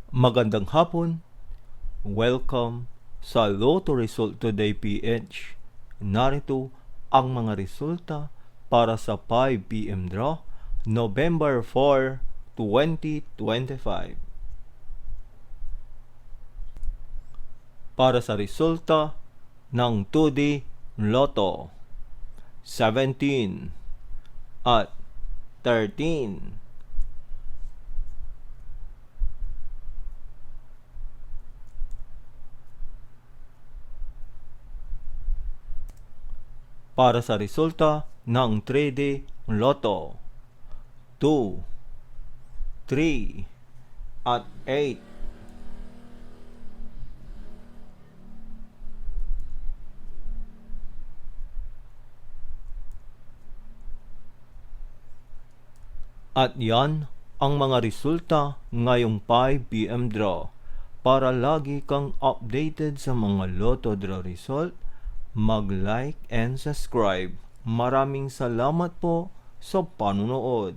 Magandang hapon. Welcome sa Lotto Result Today PH. Narito ang mga resulta para sa 5 PM draw, November 4, 2025. Para sa resulta ng 2D Lotto, 17 at 13. Para sa resulta ng 3D Lotto, 2, 3, at 8. At yan ang mga resulta ngayong 5 PM draw. Para lagi kang updated sa mga Lotto draw result, mag-like and subscribe. Maraming salamat po sa panunood.